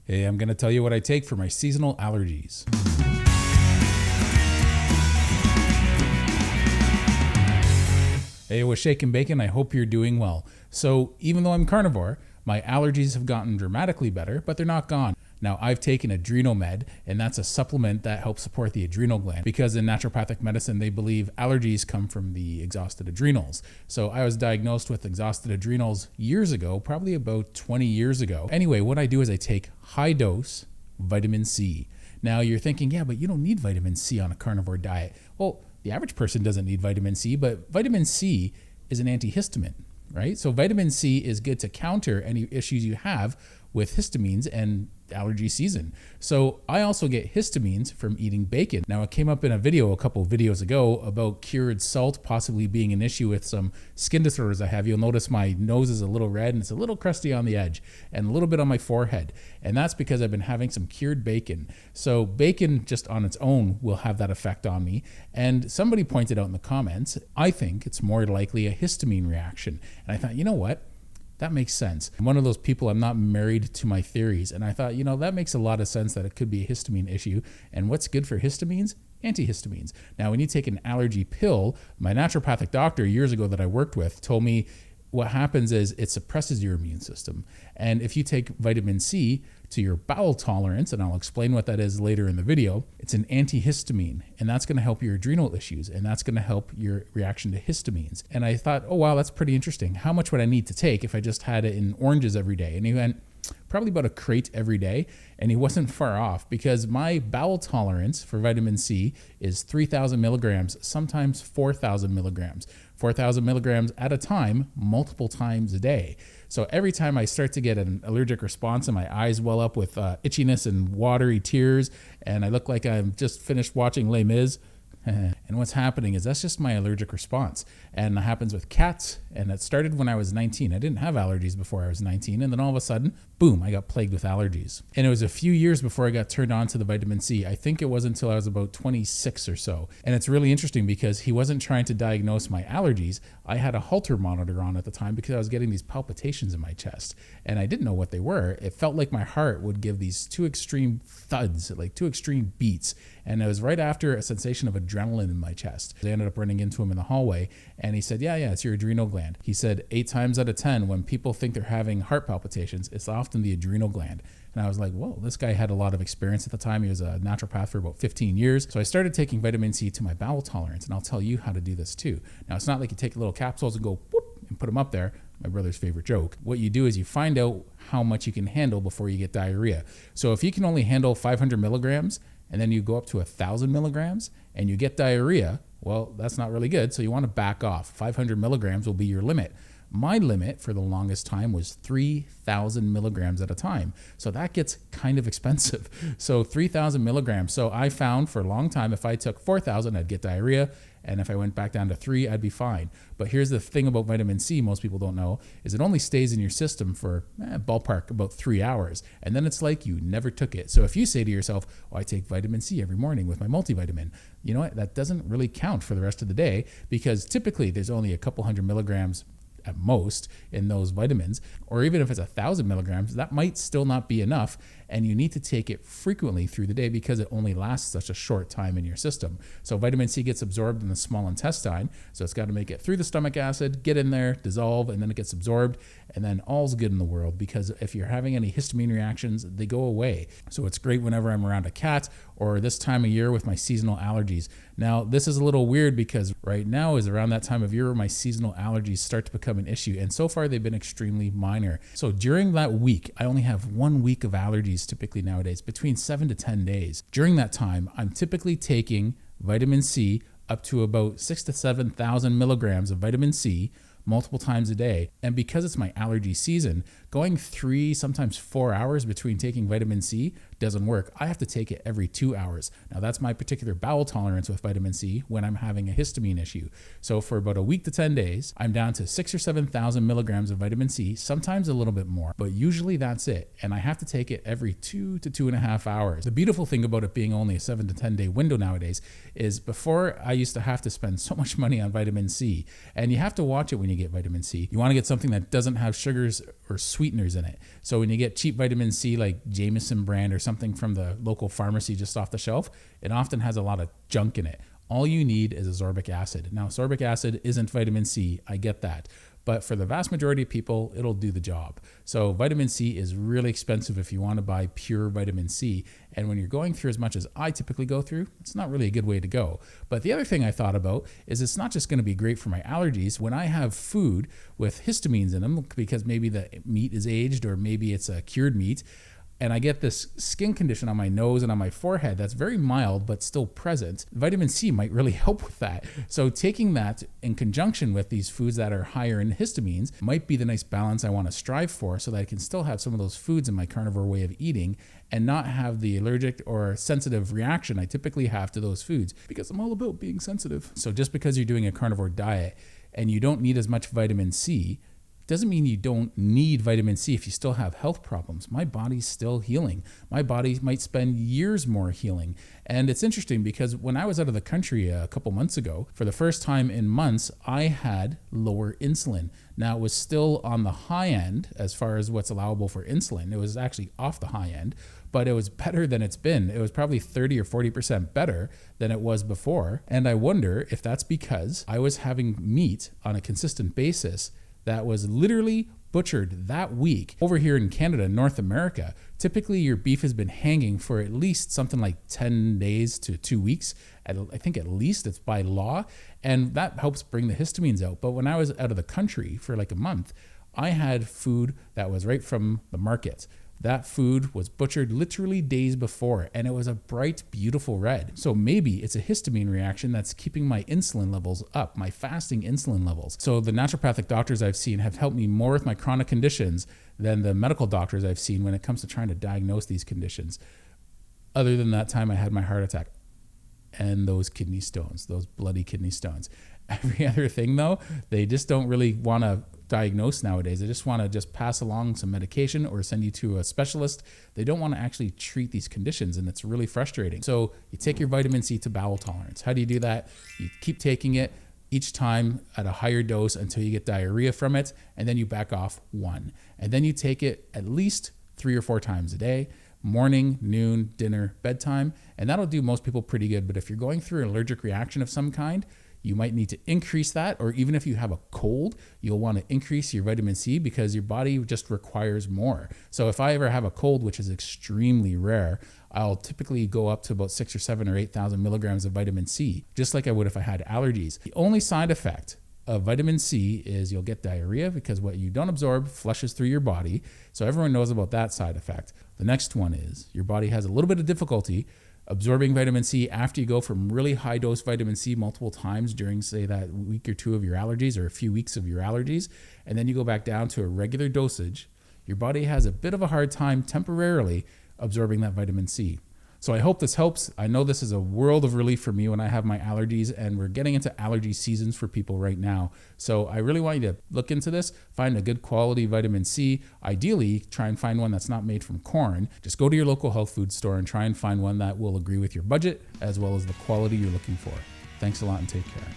Hey, I'm going to tell you what I take for my seasonal allergies. Hey, with Shake and Bacon, I hope you're doing well. So even though I'm carnivore, my allergies have gotten dramatically better, but they're not gone. Now, I've taken Adrenomed, and that's a supplement that helps support the adrenal gland because in naturopathic medicine, they believe allergies come from the exhausted adrenals. So I was diagnosed with exhausted adrenals years ago, probably about 20 years ago. Anyway, what I do is I take high dose vitamin C. Now you're thinking, yeah, but you don't need vitamin C on a carnivore diet. Well, the average person doesn't need vitamin C, but vitamin C is an antihistamine, right? So vitamin C is good to counter any issues you have with histamines and allergy season. So I also get histamines from eating bacon. Now it came up in a video a couple of videos ago about cured salt possibly being an issue with some skin disorders I have. You'll notice my nose is a little red and it's a little crusty on the edge and a little bit on my forehead. And that's because I've been having some cured bacon. So bacon just on its own will have that effect on me. And somebody pointed out in the comments, I think it's more likely a histamine reaction. And I thought, you know what? That makes sense. I'm one of those people, I'm not married to my theories. And I thought, that makes a lot of sense that it could be a histamine issue. And what's good for histamines? Antihistamines. Now, when you take an allergy pill, my naturopathic doctor years ago that I worked with told me what happens is it suppresses your immune system. And if you take vitamin C to your bowel tolerance, and I'll explain what that is later in the video, it's an antihistamine, and that's going to help your adrenal issues, and that's going to help your reaction to histamines. And I thought, oh, wow, that's pretty interesting. How much would I need to take if I just had it in oranges every day? And he went, probably about a crate every day. And he wasn't far off because my bowel tolerance for vitamin C is 3,000 milligrams, sometimes 4,000 milligrams. 4,000 milligrams at a time, multiple times a day. So every time I start to get an allergic response and my eyes well up with itchiness and watery tears, and I look like I'm just finished watching Les Mis, and what's happening is that's just my allergic response. And it happens with cats. And it started when I was 19. I didn't have allergies before I was 19. And then all of a sudden, boom, I got plagued with allergies. And it was a few years before I got turned on to the vitamin C. I think it was until I was about 26 or so. And it's really interesting because he wasn't trying to diagnose my allergies. I had a Holter monitor on at the time because I was getting these palpitations in my chest. And I didn't know what they were. It felt like my heart would give these two extreme thuds, like two extreme beats. And it was right after a sensation of adrenaline in my chest. I ended up running into him in the hallway and he said, yeah, it's your adrenal gland. He said 8 times out of 10, when people think they're having heart palpitations, it's often the adrenal gland. And I was like, whoa, this guy had a lot of experience at the time. He was a naturopath for about 15 years. So I started taking vitamin C to my bowel tolerance, and I'll tell you how to do this too. Now, it's not like you take little capsules and go whoop and put them up there. My brother's favorite joke. What you do is you find out how much you can handle before you get diarrhea. So if you can only handle 500 milligrams, and then you go up to 1,000 milligrams and you get diarrhea, well, that's not really good. So you want to back off. 500 milligrams will be your limit. My limit for the longest time was 3,000 milligrams at a time. So that gets kind of expensive. So 3,000 milligrams. So I found for a long time, if I took 4,000, I'd get diarrhea. And if I went back down to 3, I'd be fine. But here's the thing about vitamin C most people don't know, is it only stays in your system for ballpark about 3 hours. And then it's like you never took it. So if you say to yourself, oh, I take vitamin C every morning with my multivitamin, you know what? That doesn't really count for the rest of the day because typically there's only a couple hundred milligrams at most in those vitamins, or even if it's 1,000 milligrams, that might still not be enough. And you need to take it frequently through the day because it only lasts such a short time in your system. So vitamin C gets absorbed in the small intestine. So it's got to make it through the stomach acid, get in there, dissolve, and then it gets absorbed. And then all's good in the world because if you're having any histamine reactions, they go away. So it's great whenever I'm around a cat or this time of year with my seasonal allergies. Now, this is a little weird because right now is around that time of year where my seasonal allergies start to become an issue. And so far, they've been extremely minor. So during that week, I only have 1 week of allergies typically nowadays, between 7 to 10 days. During that time, I'm typically taking vitamin C up to about 6,000 to 7,000 milligrams of vitamin C multiple times a day. And because it's my allergy season, going 3, sometimes 4 hours between taking vitamin C doesn't work. I have to take it every 2 hours. Now that's my particular bowel tolerance with vitamin C when I'm having a histamine issue. So for about a week to 10 days, I'm down to 6,000 or 7,000 milligrams of vitamin C, sometimes a little bit more, but usually that's it. And I have to take it every 2 to 2.5 hours. The beautiful thing about it being only a 7 to 10 day window nowadays is before I used to have to spend so much money on vitamin C, and you have to watch it when you you get vitamin C. You want to get something that doesn't have sugars or sweeteners in it. So when you get cheap vitamin C, like Jameson brand or something from the local pharmacy just off the shelf, it often has a lot of junk in it. All you need is ascorbic acid. Now, ascorbic acid isn't vitamin C. I get that. But for the vast majority of people, it'll do the job. So vitamin C is really expensive if you want to buy pure vitamin C. And when you're going through as much as I typically go through, it's not really a good way to go. But the other thing I thought about is it's not just going to be great for my allergies. When I have food with histamines in them, because maybe the meat is aged or maybe it's a cured meat, and I get this skin condition on my nose and on my forehead that's very mild but still present, vitamin C might really help with that. So taking that in conjunction with these foods that are higher in histamines might be the nice balance I want to strive for, so that I can still have some of those foods in my carnivore way of eating and not have the allergic or sensitive reaction I typically have to those foods, because I'm all about being sensitive. So just because you're doing a carnivore diet and you don't need as much vitamin C, doesn't mean you don't need vitamin C if you still have health problems. My body's still healing. My body might spend years more healing. And it's interesting because when I was out of the country a couple months ago, for the first time in months, I had lower insulin. Now, it was still on the high end as far as what's allowable for insulin. It was actually off the high end, but it was better than it's been. It was probably 30 or 40% better than it was before. And I wonder if that's because I was having meat on a consistent basis that was literally butchered that week. Over here in Canada, North America, typically your beef has been hanging for at least something like 10 days to 2 weeks. I think at least it's by law, and that helps bring the histamines out. But when I was out of the country for like a month, I had food that was right from the market. That food was butchered literally days before, and it was a bright, beautiful red. So maybe it's a histamine reaction that's keeping my insulin levels up, my fasting insulin levels. So the naturopathic doctors I've seen have helped me more with my chronic conditions than the medical doctors I've seen when it comes to trying to diagnose these conditions. Other than that time I had my heart attack and those kidney stones, those bloody kidney stones. Every other thing though, they just don't really want to diagnose nowadays. They just want to just pass along some medication or send you to a specialist. They don't want to actually treat these conditions, and it's really frustrating. So you take your vitamin C to bowel tolerance. How do you do that? You keep taking it each time at a higher dose until you get diarrhea from it, and then you back off one. And then you take it at least 3 or 4 times a day. Morning, noon, dinner, bedtime, and that'll do most people pretty good. But if you're going through an allergic reaction of some kind, you might need to increase that, or even if you have a cold, you'll want to increase your vitamin C because your body just requires more. So if I ever have a cold, which is extremely rare, I'll typically go up to about 6 or 7 or 8,000 milligrams of vitamin C, just like I would if I had allergies. The only side effect of vitamin C is you'll get diarrhea because what you don't absorb flushes through your body. So everyone knows about that side effect. The next one is your body has a little bit of difficulty absorbing vitamin C after you go from really high dose vitamin C multiple times during, say, that week or 2 of your allergies or a few weeks of your allergies, and then you go back down to a regular dosage. Your body has a bit of a hard time temporarily absorbing that vitamin C. So I hope this helps. I know this is a world of relief for me when I have my allergies, and we're getting into allergy seasons for people right now. So I really want you to look into this, find a good quality vitamin C. Ideally, try and find one that's not made from corn. Just go to your local health food store and try and find one that will agree with your budget as well as the quality you're looking for. Thanks a lot and take care.